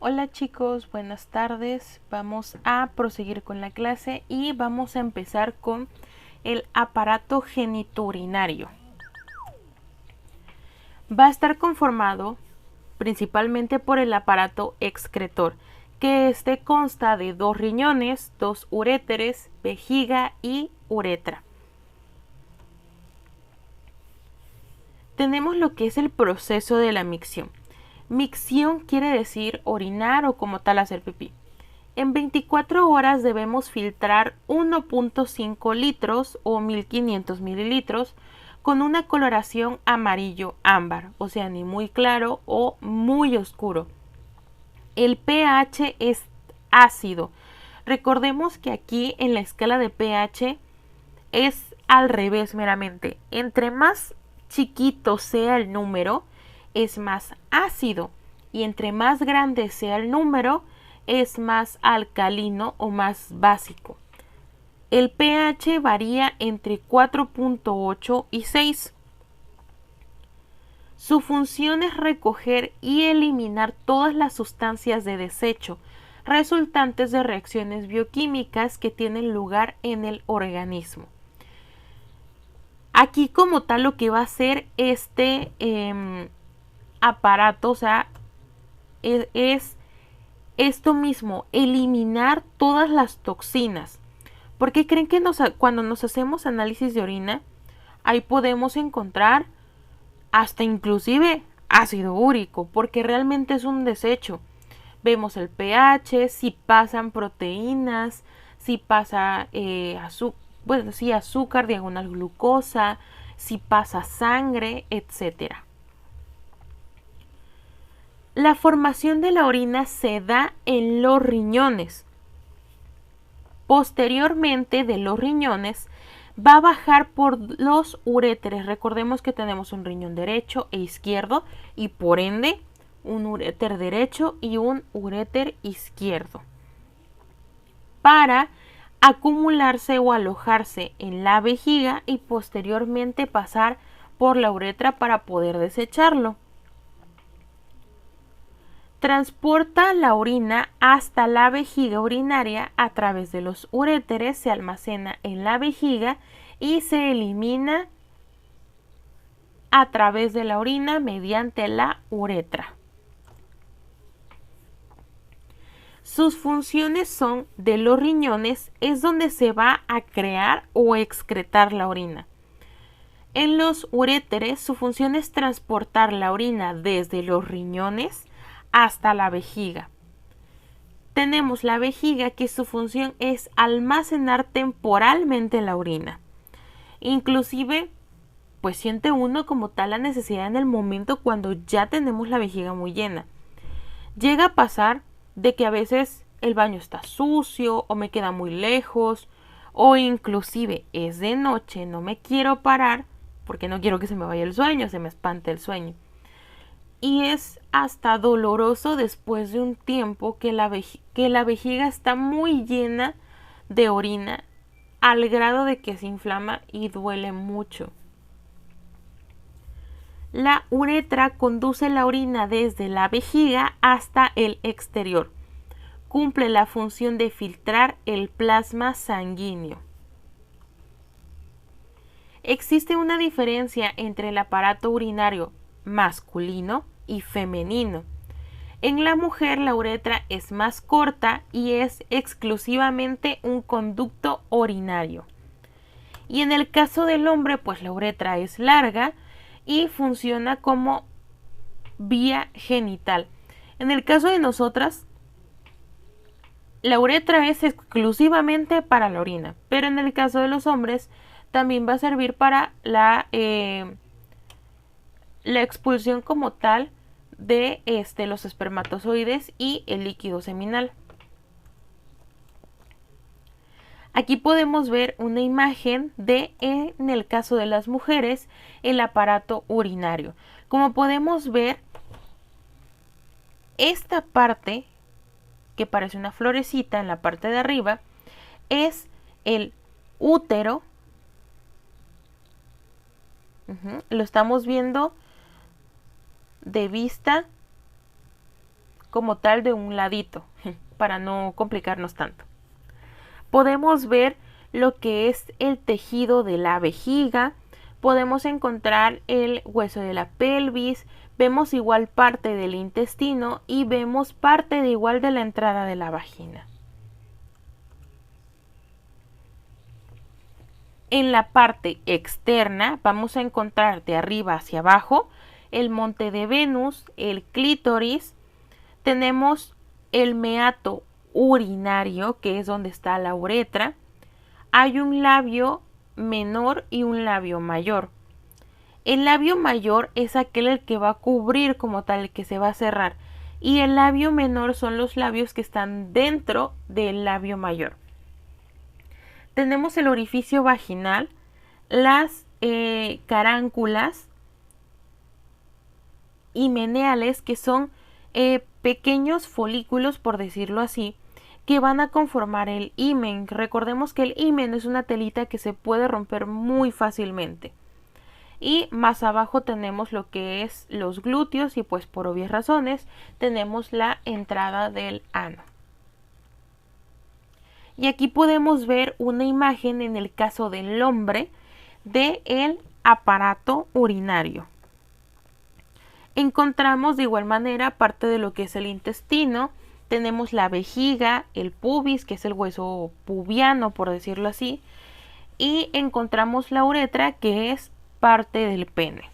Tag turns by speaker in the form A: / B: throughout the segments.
A: Hola chicos, buenas tardes. Vamos a proseguir con la clase y vamos a empezar con el aparato genitourinario. Va a estar conformado principalmente por el aparato excretor, que consta de 2 riñones, 2 uréteres, vejiga y uretra. Tenemos lo que es el proceso de la micción. Micción quiere decir orinar o como tal hacer pipí. En 24 horas debemos filtrar 1.5 litros o 1500 mililitros con una coloración amarillo ámbar, o sea, ni muy claro o muy oscuro. El pH es ácido. Recordemos que aquí en la escala de pH es al revés meramente. Entre más chiquito sea el número, es más ácido. Y entre más grande sea el número, es más alcalino o más básico. El pH varía entre 4.8 y 6. Su función es recoger y eliminar todas las sustancias de desecho resultantes de reacciones bioquímicas que tienen lugar en el organismo. Aquí como tal lo que va a hacer este aparato, o sea, es esto mismo, eliminar todas las toxinas. Porque creen que cuando nos hacemos análisis de orina, ahí podemos encontrar hasta inclusive ácido úrico, porque realmente es un desecho. Vemos el pH, si pasan proteínas, si pasa azúcar, diagonal glucosa, si pasa sangre, etcétera. La formación de la orina se da en los riñones. Posteriormente de los riñones va a bajar por los uréteres. Recordemos que tenemos un riñón derecho e izquierdo y por ende un uréter derecho y un uréter izquierdo, para acumularse o alojarse en la vejiga y posteriormente pasar por la uretra para poder desecharlo. Transporta la orina hasta la vejiga urinaria a través de los uréteres, se almacena en la vejiga y se elimina a través de la orina mediante la uretra. Sus funciones son de los riñones, es donde se va a crear o excretar la orina. En los uréteres su función es transportar la orina desde los riñones hasta la vejiga. Tenemos la vejiga, que su función es almacenar temporalmente la orina. Inclusive, pues siente uno como tal la necesidad en el momento cuando ya tenemos la vejiga muy llena. Llega a pasar de que a veces el baño está sucio o me queda muy lejos, o inclusive es de noche, no me quiero parar porque no quiero que se me vaya el sueño, se me espante el sueño. Y es hasta doloroso después de un tiempo que la vejiga está muy llena de orina, al grado de que se inflama y duele mucho. La uretra conduce la orina desde la vejiga hasta el exterior. Cumple la función de filtrar el plasma sanguíneo. Existe una diferencia entre el aparato urinario masculino y femenino. En la mujer la uretra es más corta y es exclusivamente un conducto urinario. Y en el caso del hombre, pues la uretra es larga y funciona como vía genital. En el caso de nosotras, la uretra es exclusivamente para la orina, pero en el caso de los hombres también va a servir para la expulsión como tal de los espermatozoides y el líquido seminal. Aquí podemos ver una imagen de, en el caso de las mujeres, el aparato urinario. Como podemos ver, esta parte, que parece una florecita en la parte de arriba, es el útero. Lo estamos viendo de vista como tal de un ladito, para no complicarnos tanto. Podemos ver lo que es el tejido de la vejiga, podemos encontrar el hueso de la pelvis, vemos igual parte del intestino y vemos parte de igual de la entrada de la vagina. En la parte externa vamos a encontrar de arriba hacia abajo el monte de Venus, el clítoris, tenemos el meato urinario, que es donde está la uretra, hay un labio menor y un labio mayor. El labio mayor es aquel el que va a cubrir como tal, el que se va a cerrar, y el labio menor son los labios que están dentro del labio mayor. Tenemos el orificio vaginal, las caránculas himeneales, que son pequeños folículos, por decirlo así, que van a conformar el himen. Recordemos que el himen es una telita que se puede romper muy fácilmente. Y más abajo tenemos lo que es los glúteos y pues por obvias razones tenemos la entrada del ano. Y aquí podemos ver una imagen en el caso del hombre del aparato urinario. Encontramos de igual manera parte de lo que es el intestino, tenemos la vejiga, el pubis, que es el hueso pubiano, por decirlo así, y encontramos la uretra, que es parte del pene.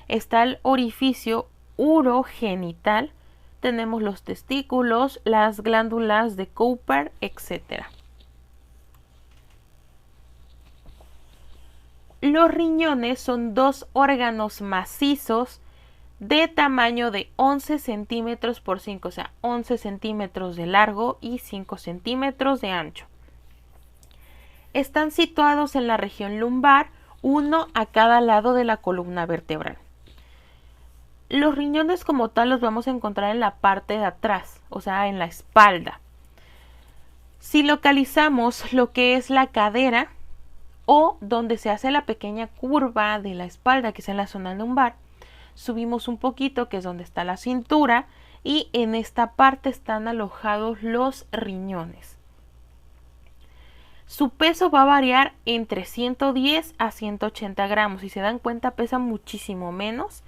A: Está el orificio urogenital, tenemos los testículos, las glándulas de Cooper, etc. Los riñones son dos órganos macizos de tamaño de 11 centímetros por 5, o sea, 11 centímetros de largo y 5 centímetros de ancho. Están situados en la región lumbar, uno a cada lado de la columna vertebral. Los riñones como tal los vamos a encontrar en la parte de atrás, o sea, en la espalda. Si localizamos lo que es la cadera o donde se hace la pequeña curva de la espalda, que es en la zona lumbar, subimos un poquito, que es donde está la cintura, y en esta parte están alojados los riñones. Su peso va a variar entre 110 a 180 gramos. Si se dan cuenta, pesa muchísimo menos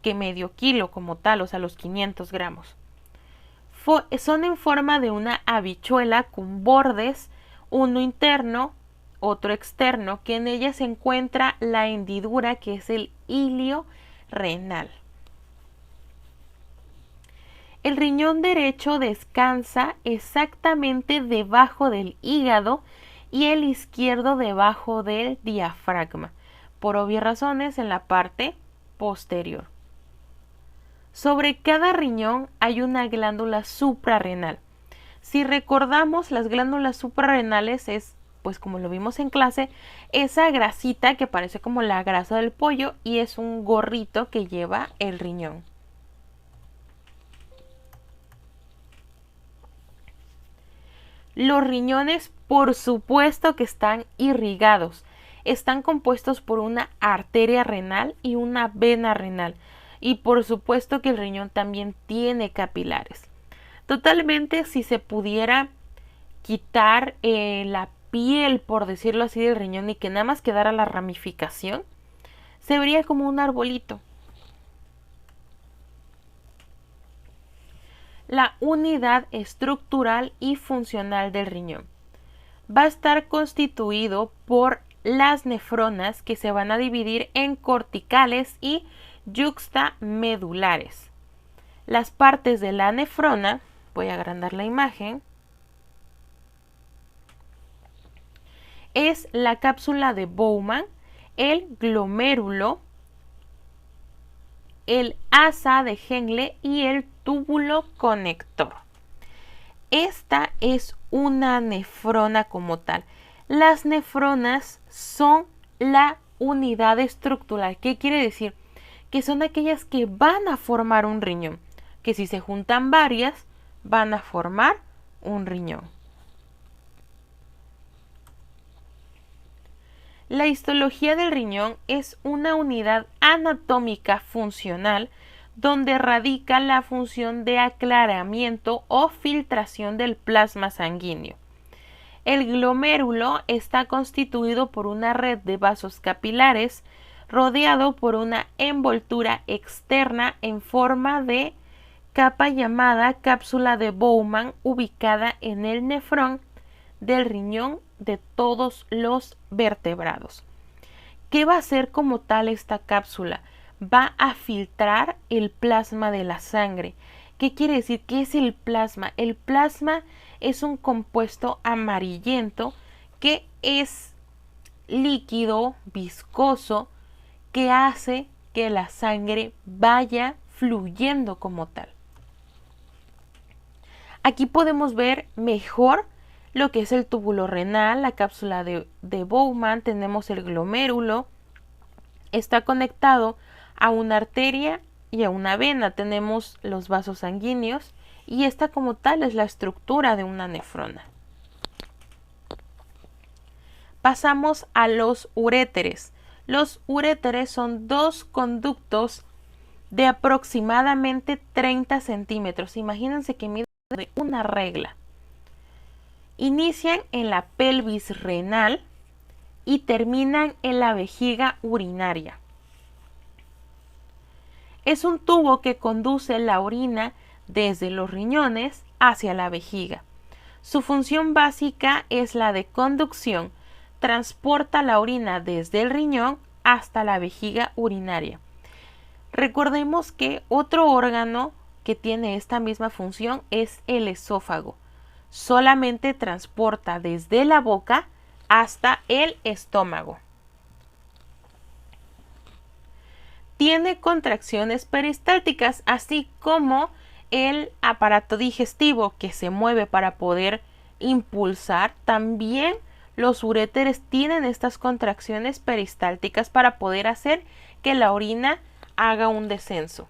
A: que medio kilo como tal, o sea, los 500 gramos. Son en forma de una habichuela con bordes, uno interno, otro externo, que en ella se encuentra la hendidura, que es el ilio renal. El riñón derecho descansa exactamente debajo del hígado y el izquierdo debajo del diafragma, por obvias razones en la parte posterior. Sobre cada riñón hay una glándula suprarrenal. Si recordamos, las glándulas suprarrenales es, pues como lo vimos en clase, esa grasita que parece como la grasa del pollo y es un gorrito que lleva el riñón. Los riñones, por supuesto que están irrigados. Están compuestos por una arteria renal y una vena renal. Y por supuesto que el riñón también tiene capilares. Totalmente, si se pudiera quitar la piel, por decirlo así, del riñón y que nada más quedara la ramificación, se vería como un arbolito. La unidad estructural y funcional del riñón va a estar constituido por las nefronas, que se van a dividir en corticales y yuxtamedulares. Las partes de la nefrona, voy a agrandar la imagen, es la cápsula de Bowman, el glomérulo, el asa de Henle y el túbulo conector. Esta es una nefrona como tal. Las nefronas son la unidad estructural. ¿Qué quiere decir? Que son aquellas que van a formar un riñón. Que si se juntan varias, van a formar un riñón. La histología del riñón es una unidad anatómica funcional donde radica la función de aclaramiento o filtración del plasma sanguíneo. El glomérulo está constituido por una red de vasos capilares rodeado por una envoltura externa en forma de capa llamada cápsula de Bowman, ubicada en el nefrón del riñón de todos los vertebrados. ¿Qué va a hacer como tal esta cápsula? Va a filtrar el plasma de la sangre. ¿Qué quiere decir? ¿Qué es el plasma? El plasma es un compuesto amarillento que es líquido, viscoso, que hace que la sangre vaya fluyendo como tal. Aquí podemos ver mejor lo que es el túbulo renal, la cápsula de Bowman, tenemos el glomérulo, está conectado a una arteria y a una vena, tenemos los vasos sanguíneos y esta como tal es la estructura de una nefrona. Pasamos a los uréteres. Los uréteres son dos conductos de aproximadamente 30 centímetros. Imagínense que miden de una regla. Inician en la pelvis renal y terminan en la vejiga urinaria. Es un tubo que conduce la orina desde los riñones hacia la vejiga. Su función básica es la de conducción. Transporta la orina desde el riñón hasta la vejiga urinaria. Recordemos que otro órgano que tiene esta misma función es el esófago. Solamente transporta desde la boca hasta el estómago. Tiene contracciones peristálticas, así como el aparato digestivo que se mueve para poder impulsar. También los uréteres tienen estas contracciones peristálticas para poder hacer que la orina haga un descenso.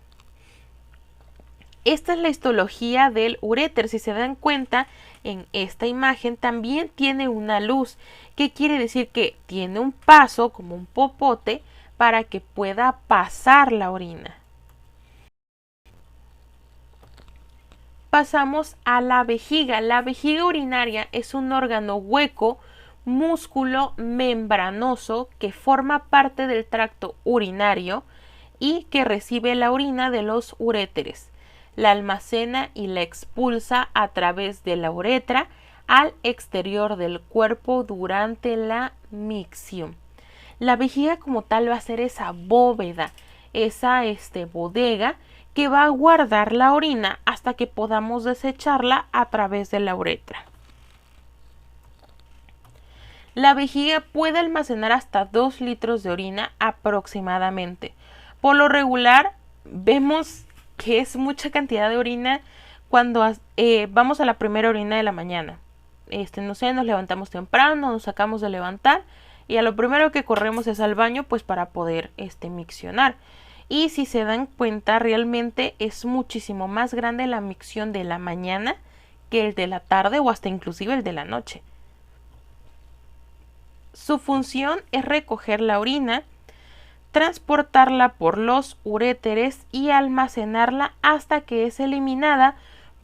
A: Esta es la histología del uréter. Si se dan cuenta, en esta imagen también tiene una luz, que quiere decir que tiene un paso como un popote para que pueda pasar la orina. Pasamos a la vejiga. La vejiga urinaria es un órgano hueco, músculo membranoso que forma parte del tracto urinario y que recibe la orina de los uréteres. La almacena y la expulsa a través de la uretra al exterior del cuerpo durante la micción. La vejiga como tal va a ser esa bóveda, esa bodega que va a guardar la orina hasta que podamos desecharla a través de la uretra. La vejiga puede almacenar hasta 2 litros de orina aproximadamente. Por lo regular, vemos que es mucha cantidad de orina cuando vamos a la primera orina de la mañana. No sé, nos levantamos temprano, nos sacamos de levantar y a lo primero que corremos es al baño, pues para poder miccionar. Y si se dan cuenta, realmente es muchísimo más grande la micción de la mañana que el de la tarde o hasta inclusive el de la noche. Su función es recoger la orina, transportarla por los uréteres y almacenarla hasta que es eliminada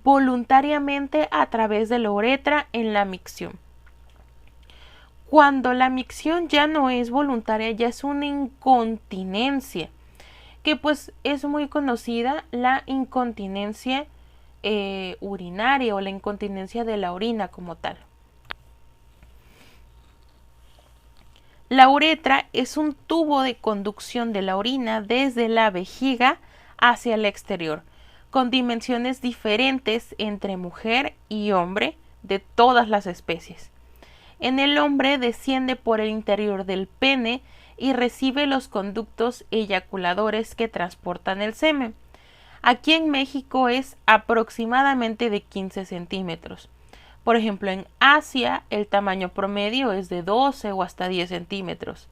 A: voluntariamente a través de la uretra en la micción. Cuando la micción ya no es voluntaria, ya es una incontinencia, que pues es muy conocida, la incontinencia urinaria o la incontinencia de la orina como tal. La uretra es un tubo de conducción de la orina desde la vejiga hacia el exterior, con dimensiones diferentes entre mujer y hombre de todas las especies. En el hombre desciende por el interior del pene y recibe los conductos eyaculadores que transportan el semen. Aquí en México es aproximadamente de 15 centímetros. Por ejemplo, en Asia el tamaño promedio es de 12 o hasta 10 centímetros.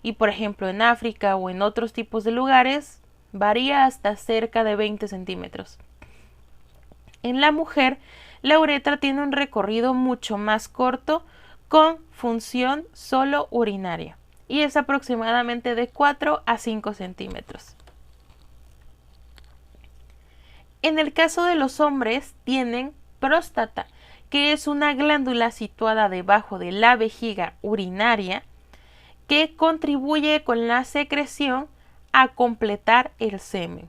A: Y por ejemplo en África o en otros tipos de lugares varía hasta cerca de 20 centímetros. En la mujer, la uretra tiene un recorrido mucho más corto con función solo urinaria y es aproximadamente de 4 a 5 centímetros. En el caso de los hombres tienen próstata, que es una glándula situada debajo de la vejiga urinaria que contribuye con la secreción a completar el semen.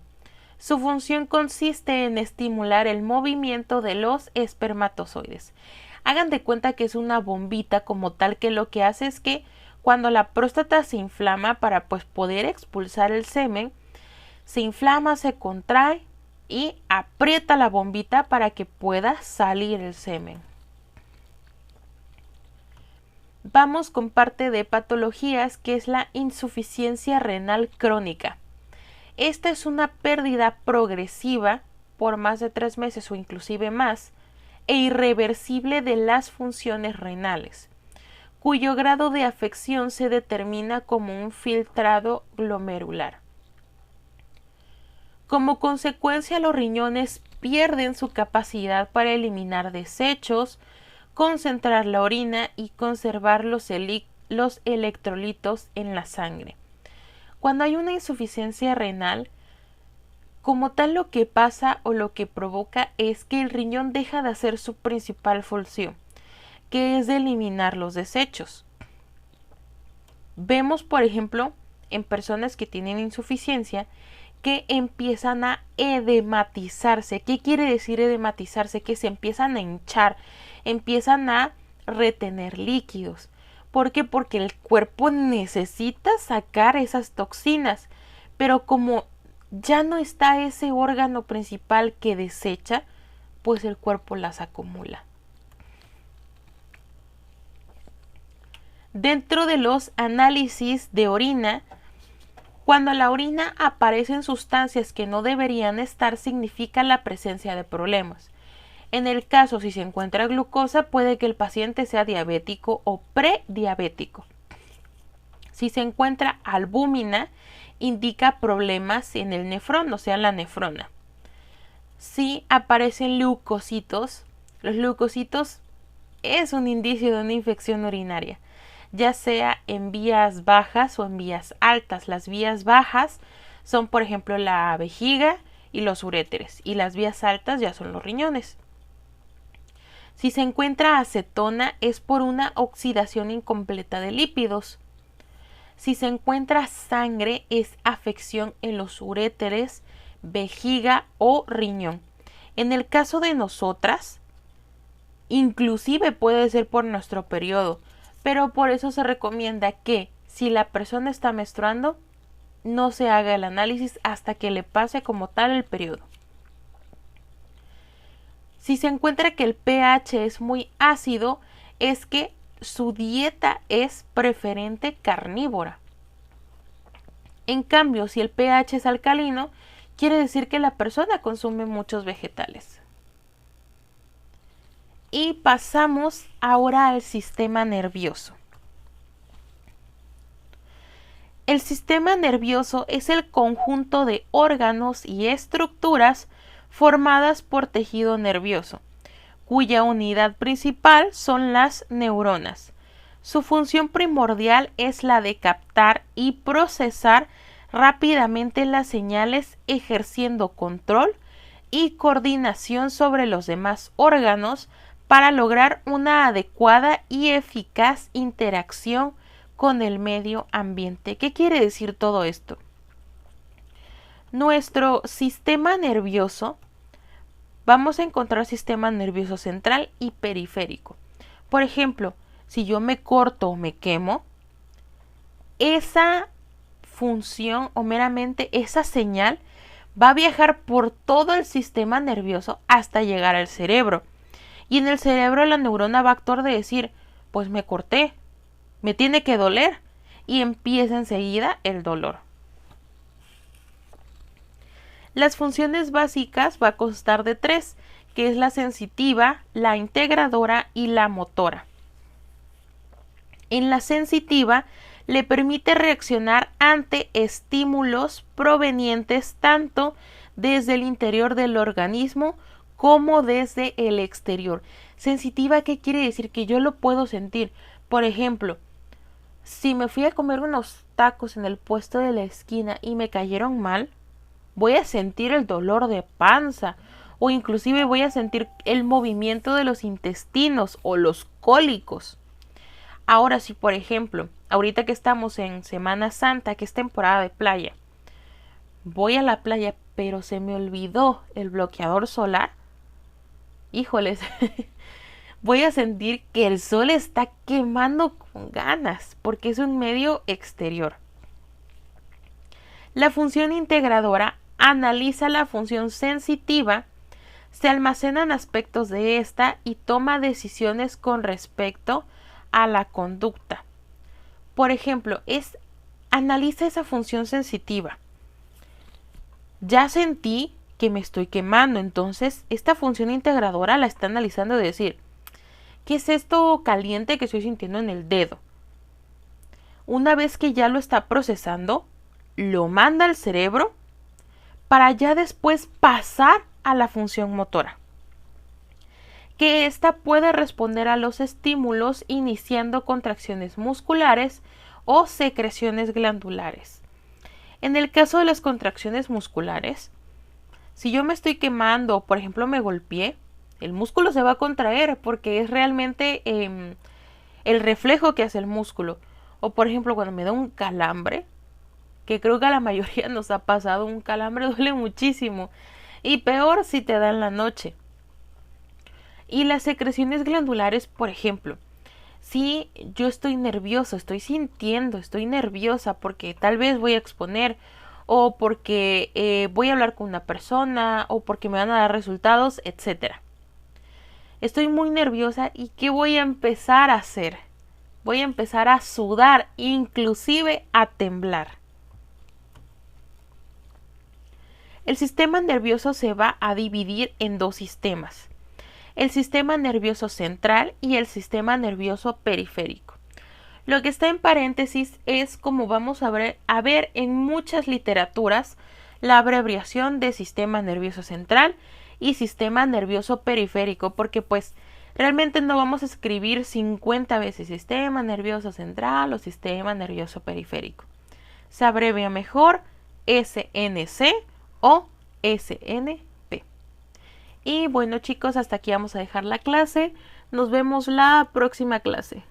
A: Su función consiste en estimular el movimiento de los espermatozoides. Hagan de cuenta que es una bombita como tal, que lo que hace es que cuando la próstata se inflama para poder expulsar el semen, se inflama, se contrae y aprieta la bombita para que pueda salir el semen. Vamos con parte de patologías, que es la insuficiencia renal crónica. Esta es una pérdida progresiva por más de 3 meses o inclusive más e irreversible de las funciones renales, cuyo grado de afección se determina como un filtrado glomerular. Como consecuencia, los riñones pierden su capacidad para eliminar desechos, concentrar la orina y conservar los electrolitos en la sangre. Cuando hay una insuficiencia renal, como tal, lo que pasa o lo que provoca es que el riñón deja de hacer su principal función, que es de eliminar los desechos. Vemos, por ejemplo, en personas que tienen insuficiencia, que empiezan a edematizarse. ¿Qué quiere decir edematizarse? Que se empiezan a hinchar, empiezan a retener líquidos. ¿Por qué? Porque el cuerpo necesita sacar esas toxinas, pero como ya no está ese órgano principal que desecha, pues el cuerpo las acumula. Dentro de los análisis de orina, cuando en la orina aparecen sustancias que no deberían estar, significa la presencia de problemas. En el caso, si se encuentra glucosa, puede que el paciente sea diabético o prediabético. Si se encuentra albúmina, indica problemas en el nefrón, o sea, la nefrona. Si aparecen leucocitos, los leucocitos es un indicio de una infección urinaria, ya sea en vías bajas o en vías altas. Las vías bajas son, por ejemplo, la vejiga y los uréteres, y las vías altas ya son los riñones. Si se encuentra acetona, es por una oxidación incompleta de lípidos. Si se encuentra sangre, es afección en los uréteres, vejiga o riñón. En el caso de nosotras, inclusive puede ser por nuestro periodo, pero por eso se recomienda que si la persona está menstruando, no se haga el análisis hasta que le pase como tal el periodo. Si se encuentra que el pH es muy ácido, es que su dieta es preferente carnívora. En cambio, si el pH es alcalino, quiere decir que la persona consume muchos vegetales. Y pasamos ahora al sistema nervioso. El sistema nervioso es el conjunto de órganos y estructuras formadas por tejido nervioso, cuya unidad principal son las neuronas. Su función primordial es la de captar y procesar rápidamente las señales, ejerciendo control y coordinación sobre los demás órganos para lograr una adecuada y eficaz interacción con el medio ambiente. ¿Qué quiere decir todo esto? Nuestro sistema nervioso, vamos a encontrar sistema nervioso central y periférico. Por ejemplo, si yo me corto o me quemo, esa función o meramente esa señal va a viajar por todo el sistema nervioso hasta llegar al cerebro. Y en el cerebro la neurona va a actuar de decir, pues me corté, me tiene que doler, y empieza enseguida el dolor. Las funciones básicas va a constar de 3, que es la sensitiva, la integradora y la motora. En la sensitiva le permite reaccionar ante estímulos provenientes tanto desde el interior del organismo como desde el exterior. Sensitiva, ¿qué quiere decir? Que yo lo puedo sentir. Por ejemplo, si me fui a comer unos tacos en el puesto de la esquina y me cayeron mal, voy a sentir el dolor de panza o inclusive voy a sentir el movimiento de los intestinos o los cólicos. Ahora, si por ejemplo, ahorita que estamos en Semana Santa, que es temporada de playa, voy a la playa, pero se me olvidó el bloqueador solar, híjoles, voy a sentir que el sol está quemando con ganas, porque es un medio exterior. La función integradora analiza la función sensitiva, se almacenan aspectos de esta y toma decisiones con respecto a la conducta. Por ejemplo, analiza esa función sensitiva. Ya sentí que me estoy quemando, entonces esta función integradora la está analizando de decir, ¿qué es esto caliente que estoy sintiendo en el dedo? Una vez que ya lo está procesando, lo manda al cerebro para ya después pasar a la función motora, que ésta puede responder a los estímulos iniciando contracciones musculares o secreciones glandulares. En el caso de las contracciones musculares, si yo me estoy quemando, por ejemplo me golpeé, el músculo se va a contraer porque es realmente el reflejo que hace el músculo. O por ejemplo cuando me da un calambre, que creo que a la mayoría nos ha pasado, un calambre duele muchísimo. Y peor si te da en la noche. Y las secreciones glandulares, por ejemplo, si yo estoy nervioso, estoy sintiendo, estoy nerviosa porque tal vez voy a exponer o porque voy a hablar con una persona o porque me van a dar resultados, etc. Estoy muy nerviosa y ¿qué voy a empezar a hacer? Voy a empezar a sudar, inclusive a temblar. El sistema nervioso se va a dividir en dos sistemas, el sistema nervioso central y el sistema nervioso periférico. Lo que está en paréntesis es como vamos a ver en muchas literaturas la abreviación de sistema nervioso central y sistema nervioso periférico, porque pues realmente no vamos a escribir 50 veces sistema nervioso central o sistema nervioso periférico. Se abrevia mejor SNC o SNP. Y bueno chicos, hasta aquí vamos a dejar la clase. Nos vemos la próxima clase.